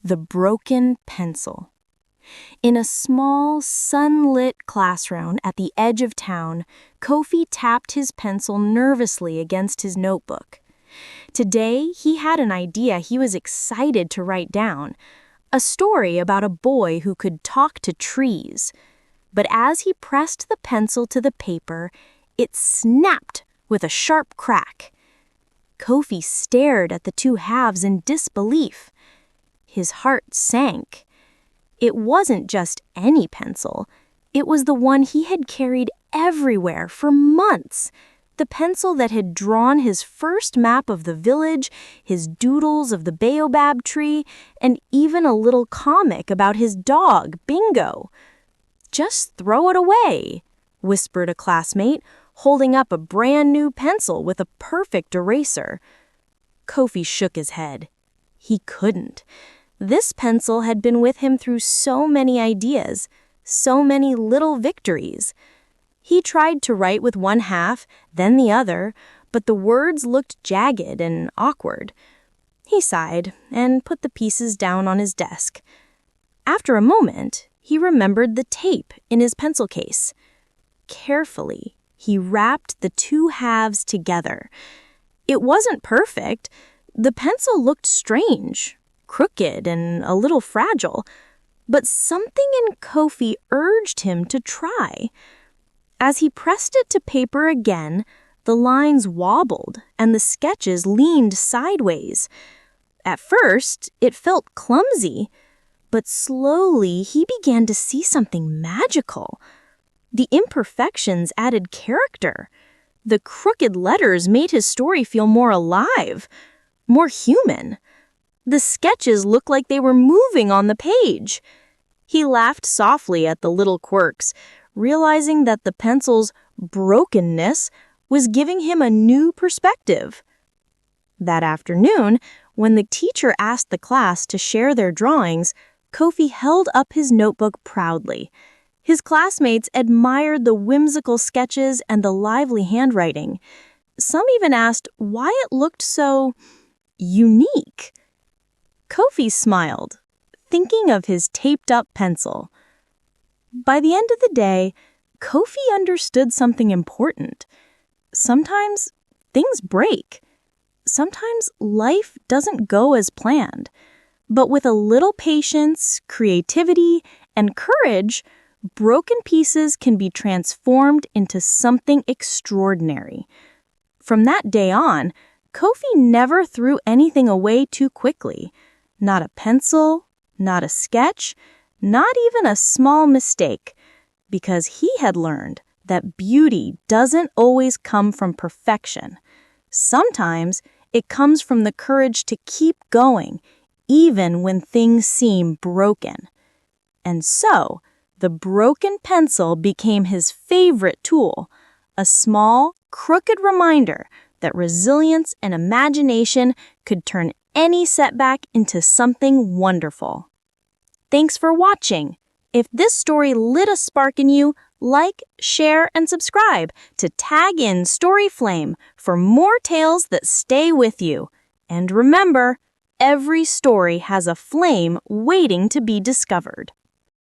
The broken pencil. In a small, sunlit classroom at the edge of town, Kofi tapped his pencil nervously against his notebook. Today, he had an idea he was excited to write down, a story about a boy who could talk to trees. But as he pressed the pencil to the paper, it snapped with a sharp crack. Kofi stared at the two halves in disbelief. His heart sank. It wasn't just any pencil. It was the one he had carried everywhere for months. The pencil that had drawn his first map of the village, his doodles of the baobab tree, and even a little comic about his dog, Bingo. "Just throw it away," whispered a classmate, holding up a brand new pencil with a perfect eraser. Kofi shook his head. He couldn't. This pencil had been with him through so many ideas, so many little victories. He tried to write with one half, then the other, but the words looked jagged and awkward. He sighed and put the pieces down on his desk. After a moment, he remembered the tape in his pencil case. Carefully, he wrapped the two halves together. It wasn't perfect. The pencil looked strange, crooked and a little fragile, but something in Kofi urged him to try. As he pressed it to paper again, the lines wobbled and the sketches leaned sideways. At first, it felt clumsy, but slowly he began to see something magical. The imperfections added character. The crooked letters made his story feel more alive, more human. The sketches looked like they were moving on the page. He laughed softly at the little quirks, realizing that the pencil's brokenness was giving him a new perspective. That afternoon, when the teacher asked the class to share their drawings, Kofi held up his notebook proudly. His classmates admired the whimsical sketches and the lively handwriting. Some even asked why it looked so unique. Kofi smiled, thinking of his taped-up pencil. By the end of the day, Kofi understood something important. Sometimes things break. Sometimes life doesn't go as planned. But with a little patience, creativity, and courage, broken pieces can be transformed into something extraordinary. From that day on, Kofi never threw anything away too quickly. Not a pencil, not a sketch, not even a small mistake, because he had learned that beauty doesn't always come from perfection. Sometimes it comes from the courage to keep going, even when things seem broken. And so, the broken pencil became his favorite tool, a small, crooked reminder that resilience and imagination could turn any setback into something wonderful. Thanks for watching. If this story lit a spark in you, like, share, and subscribe to TagInStoryFlame for more tales that stay with you. And remember, every story has a flame waiting to be discovered.